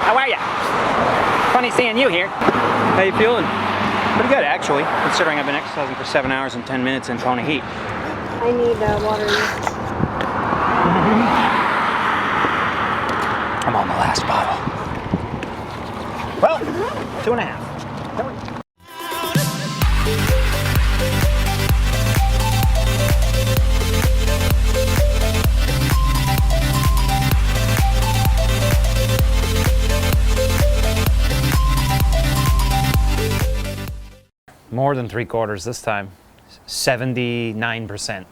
How are ya? Funny seeing you here. How you feeling? Pretty good, actually, considering I've been exercising for 7 hours and 10 minutes in Kona heat. I need water. I'm on the last bottle. Well, 2.5. More than 3/4 this time, 79%.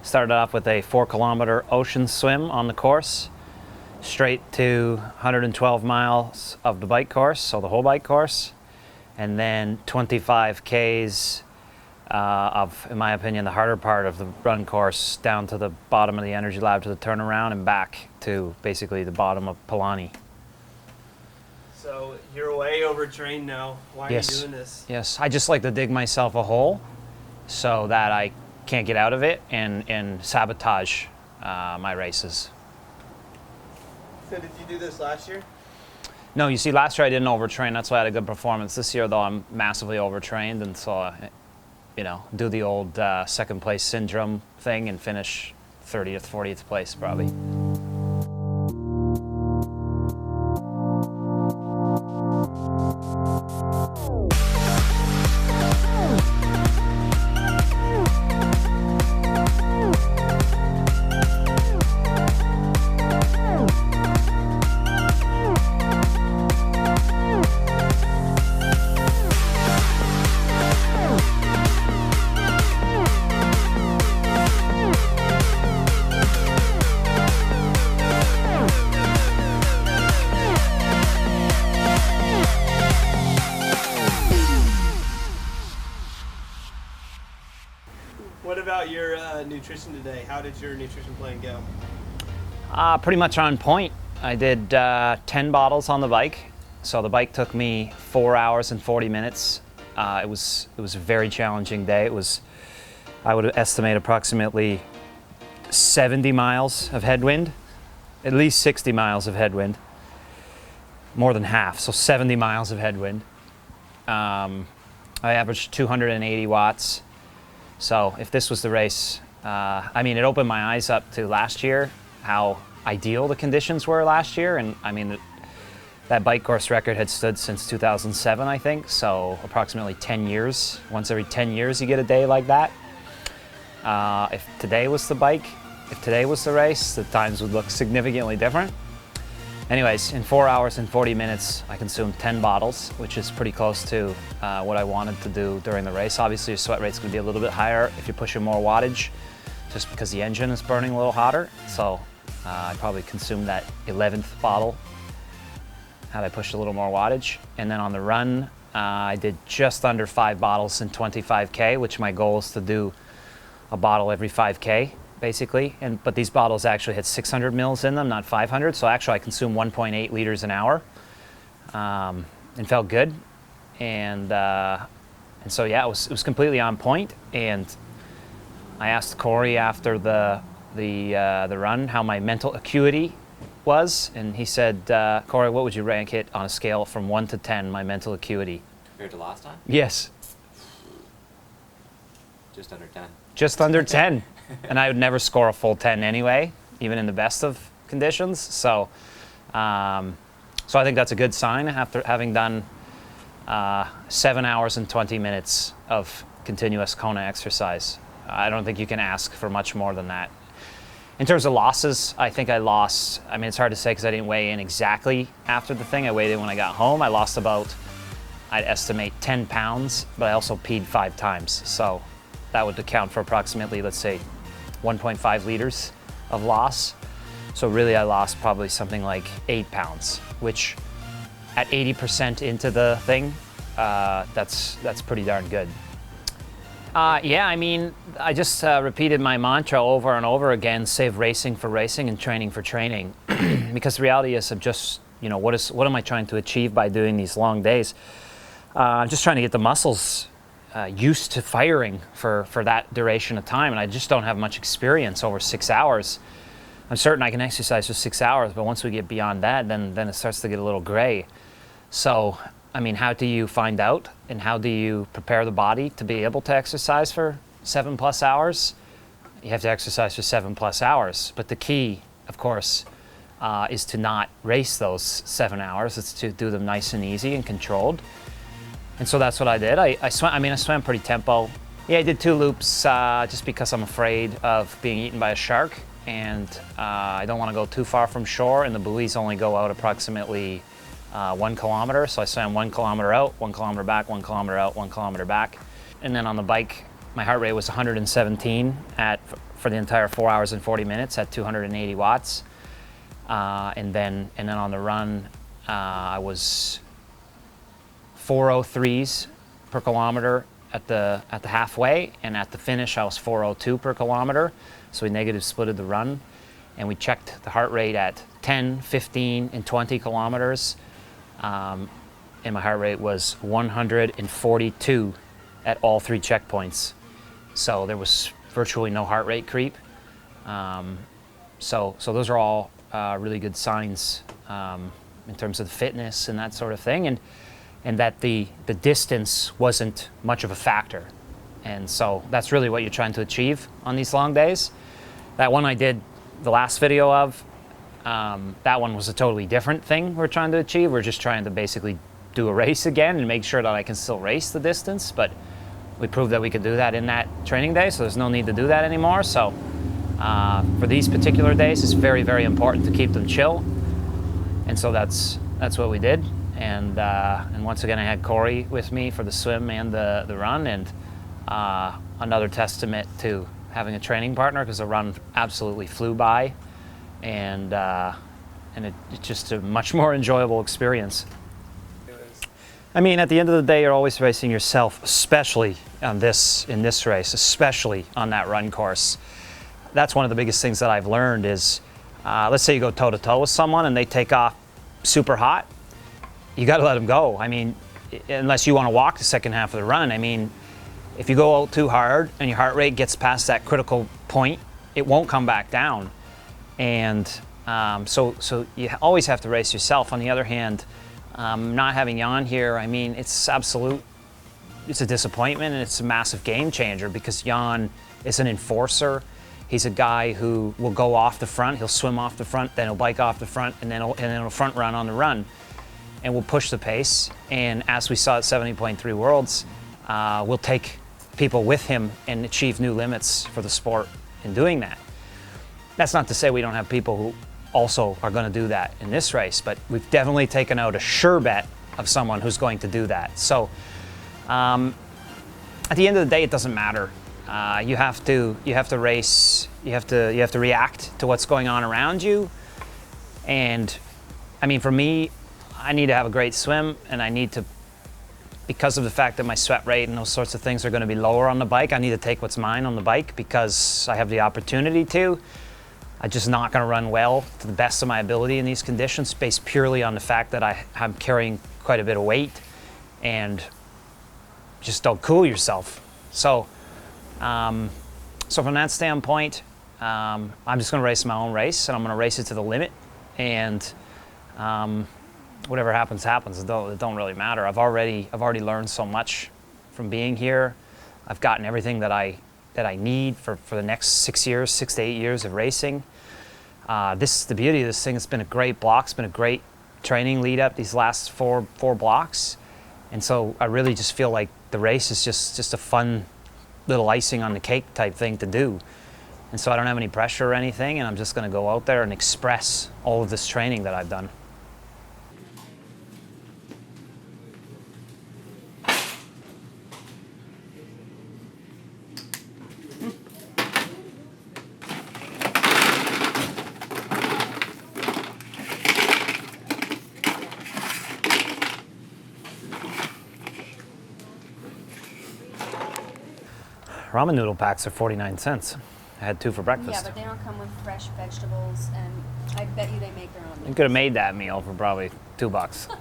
Started off with a 4-kilometer ocean swim on the course, straight to 112 miles of the bike course, so the whole bike course, and then 25 Ks of, in my opinion, the harder part of the run course, down to the bottom of the energy lab to the turnaround and back to basically the bottom of Palani. So you're way overtrained now. Why are you doing this? Yes, I just like to dig myself a hole so that I can't get out of it and sabotage my races. So did you do this last year? No, you see, last year I didn't overtrain. That's why I had a good performance. This year, though, I'm massively overtrained, and so, do the old second place syndrome thing and finish 30th, 40th place probably. What about your nutrition today? How did your nutrition plan go? Pretty much on point. I did 10 bottles on the bike. So the bike took me 4 hours and 40 minutes. It was a very challenging day. I would estimate approximately 70 miles of headwind, at least 60 miles of headwind, more than half, so 70 miles of headwind. I averaged 280 watts. So if this was the race, it opened my eyes up to last year, how ideal the conditions were last year. And that bike course record had stood since 2007, I think. So approximately 10 years. Once every 10 years, you get a day like that. If today was the race, the times would look significantly different. Anyways, in 4 hours and 40 minutes, I consumed 10 bottles, which is pretty close to what I wanted to do during the race. Obviously, your sweat rate's gonna be a little bit higher if you're pushing more wattage, just because the engine is burning a little hotter. So I probably consumed that 11th bottle had I pushed a little more wattage. And then on the run, I did just under 5 bottles in 25K, which my goal is to do a bottle every 5K. Basically, but these bottles actually had 600 mils in them, not 500. So actually, I consumed 1.8 liters an hour, and felt good. And so yeah, it was completely on point. And I asked Corey after the run how my mental acuity was, and he said, "Corey, what would you rank it on a scale from 1 to 10? My mental acuity." Compared to last time? Yes. Just under 10. Just under 10. And I would never score a full 10 anyway, even in the best of conditions. So I think that's a good sign after having done 7 hours and 20 minutes of continuous Kona exercise. I don't think you can ask for much more than that. In terms of losses, I think I lost, it's hard to say because I didn't weigh in exactly after the thing. I weighed in when I got home. I lost about, I'd estimate 10 pounds, but I also peed 5 times. So that would account for approximately, let's say, 1.5 liters of loss. So really I lost probably something like 8 pounds, which at 80% into the thing, that's pretty darn good. I just repeated my mantra over and over again, save racing for racing and training for training. Because the reality is I'm just, what am I trying to achieve by doing these long days? I'm just trying to get the muscles used to firing for that duration of time, and I just don't have much experience over 6 hours. I'm certain I can exercise for 6 hours, but once we get beyond that, then it starts to get a little gray. So, I mean, how do you find out, and how do you prepare the body to be able to exercise for 7+ hours? You have to exercise for 7+ hours, but the key, of course, is to not race those 7 hours. It's to do them nice and easy and controlled. And so that's what I did. I swam pretty tempo. Yeah, I did 2 loops just because I'm afraid of being eaten by a shark, and I don't want to go too far from shore, and the buoys only go out approximately 1 kilometer. So I swam 1 kilometer out, 1 kilometer back, 1 kilometer out, 1 kilometer back. And then on the bike, my heart rate was 117 for the entire 4 hours and 40 minutes at 280 watts. And then on the run, I was 403s per kilometer at the halfway, and at the finish I was 402 per kilometer. So we negative splitted the run, and we checked the heart rate at 10, 15, and 20 kilometers. And my heart rate was 142 at all 3 checkpoints. So there was virtually no heart rate creep. So those are all really good signs in terms of the fitness and that sort of thing, and that the distance wasn't much of a factor. And so that's really what you're trying to achieve on these long days. That one I did the last video of, that one was a totally different thing we're trying to achieve. We're just trying to basically do a race again and make sure that I can still race the distance, but we proved that we could do that in that training day, so there's no need to do that anymore. So for these particular days, it's very, very important to keep them chill. And so that's what we did. And once again, I had Corey with me for the swim and the run, and another testament to having a training partner, because the run absolutely flew by, and it's just a much more enjoyable experience. I mean, at the end of the day, you're always racing yourself, especially in this race, especially on that run course. That's one of the biggest things that I've learned is, let's say you go toe-to-toe with someone and they take off super hot, you got to let them go. I mean, unless you want to walk the second half of the run. I mean, if you go out too hard and your heart rate gets past that critical point, it won't come back down. And so you always have to race yourself. On the other hand, not having Jan here, I mean, it's a disappointment, and it's a massive game changer, because Jan is an enforcer. He's a guy who will go off the front, he'll swim off the front, then he'll bike off the front, and then he'll front run on the run. And we'll push the pace. And as we saw at 70.3 Worlds, we'll take people with him and achieve new limits for the sport in doing that. That's not to say we don't have people who also are going to do that in this race, but we've definitely taken out a sure bet of someone who's going to do that. So at the end of the day, it doesn't matter. You have to race. You have to react to what's going on around you. And I mean, for me, I need to have a great swim, and I need to, because of the fact that my sweat rate and those sorts of things are going to be lower on the bike, I need to take what's mine on the bike because I have the opportunity to. I'm just not going to run well to the best of my ability in these conditions, based purely on the fact that I'm carrying quite a bit of weight, and just don't cool yourself. So from that standpoint, I'm just going to race my own race, and I'm going to race it to the limit, and whatever happens, happens. It don't really matter. I've already learned so much from being here. I've gotten everything that I need for the next 6 to 8 years of racing. The beauty of this thing. It's been a great block. It's been a great training lead up these last four blocks, and so I really just feel like the race is just a fun little icing on the cake type thing to do. And so I don't have any pressure or anything, and I'm just going to go out there and express all of this training that I've done. Ramen noodle packs are 49 cents. I had 2 for breakfast. Yeah, but they don't come with fresh vegetables, and I bet you they make their own. You could have made that meal for probably $2.